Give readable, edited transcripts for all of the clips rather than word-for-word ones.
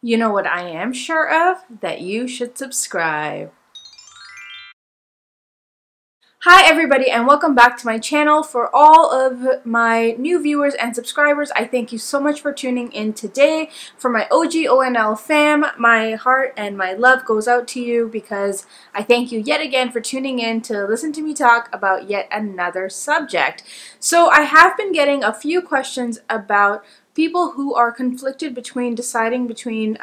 You know what I am sure of? That you should subscribe. Hi everybody and welcome back to my channel. For all of my new viewers and subscribers, I thank you so much for tuning in today. For my OG ONL fam, my heart and my love goes out to you because I thank you yet again for tuning in to listen to me talk about yet another subject. So I have been getting a few questions about people who are conflicted between deciding between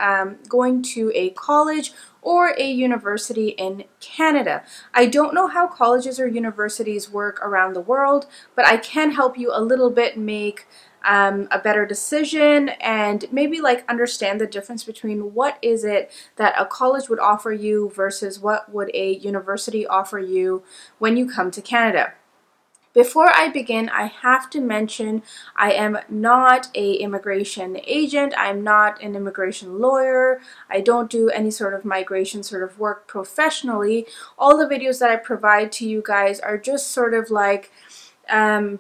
going to a college or a university in Canada. I don't know how colleges or universities work around the world, but I can help you a little bit make a better decision and maybe like understand the difference between what is it that a college would offer you versus what would a university offer you when you come to Canada. Before I begin, I have to mention I am not an immigration agent. I'm not an immigration lawyer. I don't do any sort of migration sort of work professionally. All the videos that I provide to you guys are just sort of like,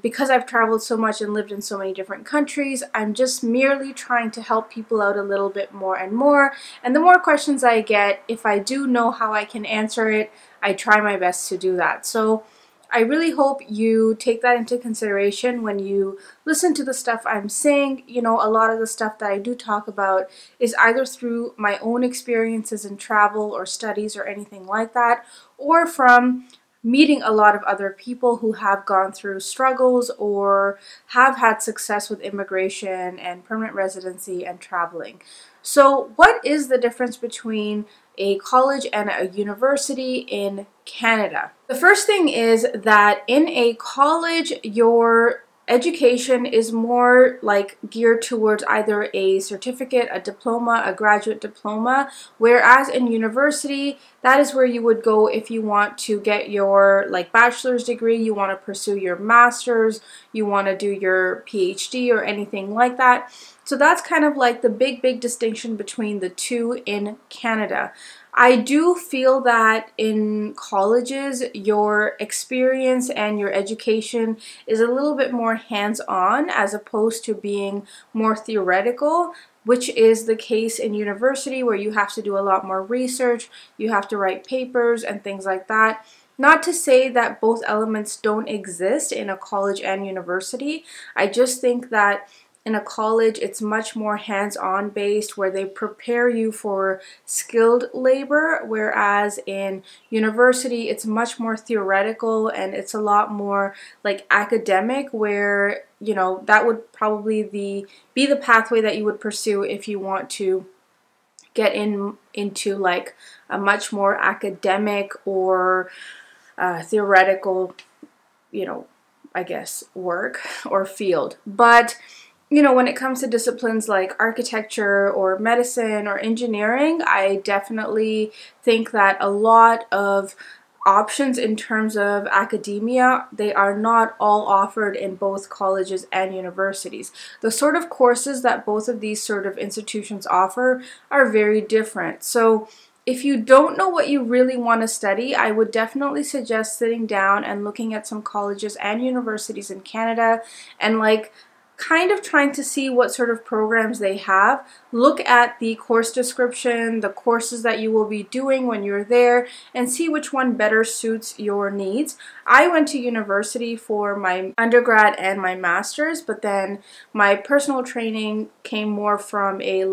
because I've traveled so much and lived in so many different countries, I'm just merely trying to help people out a little bit more and more. And the more questions I get, if I do know how I can answer it, I try my best to do that. So I really hope you take that into consideration when you listen to the stuff I'm saying. You know, a lot of the stuff that I do talk about is either through my own experiences in travel or studies or anything like that, or from meeting a lot of other people who have gone through struggles or have had success with immigration and permanent residency and traveling. So what is the difference between a college and a university in Canada? The first thing is that in a college, your education is more like geared towards either a certificate, a diploma, a graduate diploma, whereas in university, that is where you would go if you want to get your like bachelor's degree, you want to pursue your master's, you want to do your PhD or anything like that. So that's kind of like the big distinction between the two in Canada. I do feel that in colleges, your experience and your education is a little bit more hands-on as opposed to being more theoretical, which is the case in university where you have to do a lot more research, you have to write papers and things like that. Not to say that both elements don't exist in a college and university. I just think that in a college, it's much more hands-on based where they prepare you for skilled labor, whereas in university, it's much more theoretical and it's a lot more like academic where, you know, that would probably be the pathway that you would pursue if you want to get into like a much more academic or theoretical, you know, I guess, work or field. But you know, when it comes to disciplines like architecture or medicine or engineering, I definitely think that a lot of options in terms of academia, they are not all offered in both colleges and universities. The sort of courses that both of these sort of institutions offer are very different. So if you don't know what you really want to study, I would definitely suggest sitting down and looking at some colleges and universities in Canada and like kind of trying to see what sort of programs they have. Look at the course description, the courses that you will be doing when you're there, and see which one better suits your needs. I went to university for my undergrad and my master's, but then my personal training came more from a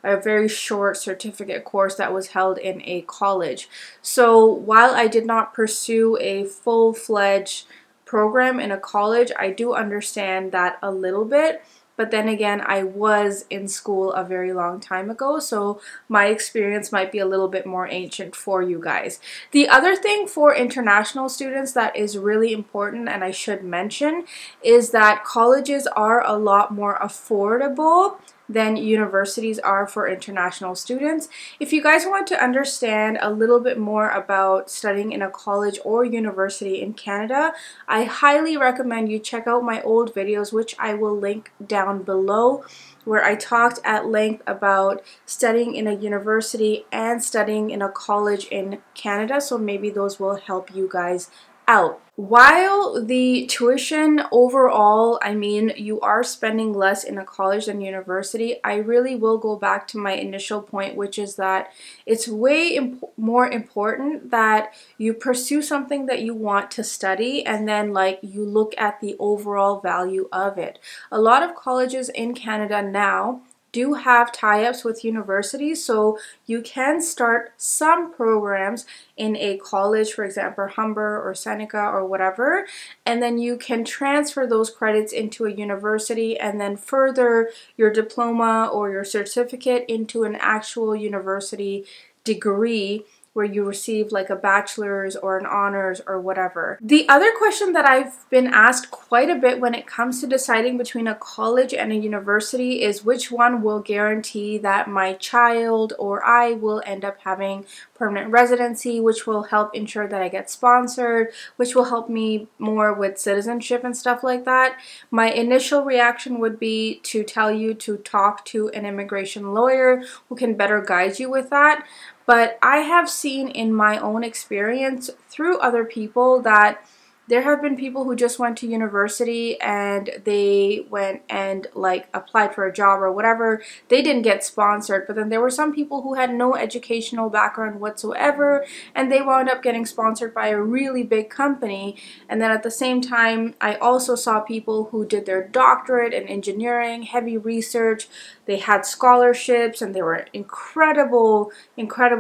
very short certificate course that was held in a college. So while I did not pursue a full-fledged program in a college, I do understand that a little bit, but then again, I was in school a very long time ago, so my experience might be a little bit more ancient for you guys. The other thing for international students that is really important, and I should mention, is that colleges are a lot more affordable than universities are for international students. If you guys want to understand a little bit more about studying in a college or university in Canada, I highly recommend you check out my old videos, which I will link down below, where I talked at length about studying in a university and studying in a college in Canada, so maybe those will help you guys out. While the tuition overall, I mean, you are spending less in a college than university, I really will go back to my initial point, which is that it's way more important that you pursue something that you want to study and then like you look at the overall value of it. A lot of colleges in Canada now do have tie-ups with universities, so you can start some programs in a college, for example, Humber or Seneca or whatever, and then you can transfer those credits into a university and then further your diploma or your certificate into an actual university degree where you receive like a bachelor's or an honors or whatever. The other question that I've been asked quite a bit when it comes to deciding between a college and a university is which one will guarantee that my child or I will end up having permanent residency, which will help ensure that I get sponsored, which will help me more with citizenship and stuff like that. My initial reaction would be to tell you to talk to an immigration lawyer who can better guide you with that. But I have seen in my own experience through other people that there have been people who just went to university and they went and like applied for a job or whatever. They didn't get sponsored, but then there were some people who had no educational background whatsoever and they wound up getting sponsored by a really big company. And then at the same time, I also saw people who did their doctorate in engineering, heavy research. They had scholarships and they were incredible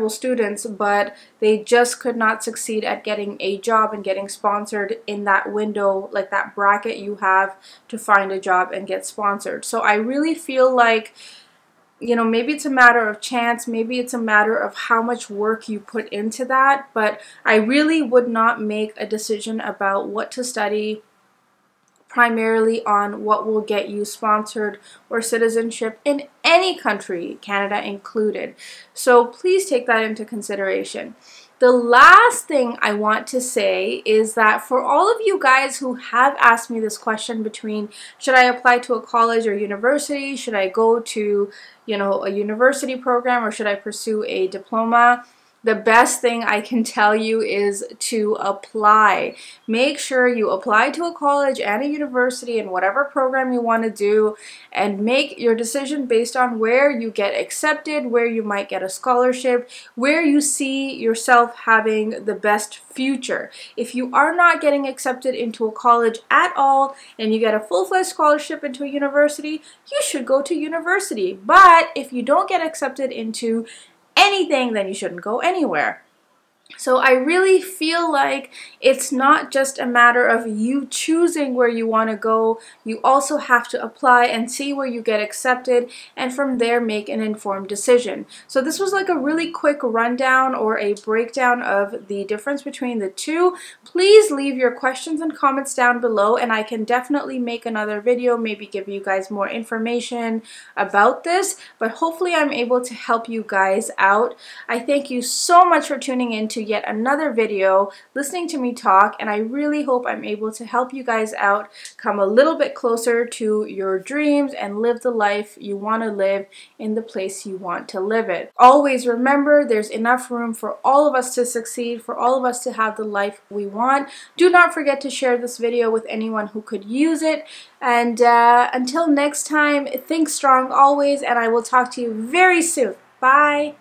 students, but they just could not succeed at getting a job and getting sponsored in that window, like that bracket you have to find a job and get sponsored. So I really feel like, you know, maybe it's a matter of chance, maybe it's a matter of how much work you put into that, but I really would not make a decision about what to study primarily on what will get you sponsored or citizenship in any country, Canada included. So please take that into consideration. The last thing I want to say is that for all of you guys who have asked me this question between should I apply to a college or university, should I go to, you know, a university program, or should I pursue a diploma? The best thing I can tell you is to apply. Make sure you apply to a college and a university and whatever program you want to do, and make your decision based on where you get accepted, where you might get a scholarship, where you see yourself having the best future. If you are not getting accepted into a college at all and you get a full-fledged scholarship into a university, you should go to university. But if you don't get accepted into anything, then you shouldn't go anywhere. So I really feel like it's not just a matter of you choosing where you want to go. You also have to apply and see where you get accepted, and from there make an informed decision. So this was like a really quick rundown or a breakdown of the difference between the two. Please leave your questions and comments down below, and I can definitely make another video, maybe give you guys more information about this, but hopefully I'm able to help you guys out. I thank you so much for tuning in to yet another video, listening to me talk, and I really hope I'm able to help you guys out, come a little bit closer to your dreams and live the life you want to live in the place you want to live it. Always remember, there's enough room for all of us to succeed, for all of us to have the life we want. Do not forget to share this video with anyone who could use it, and until next time, think strong always, and I will talk to you very soon. Bye!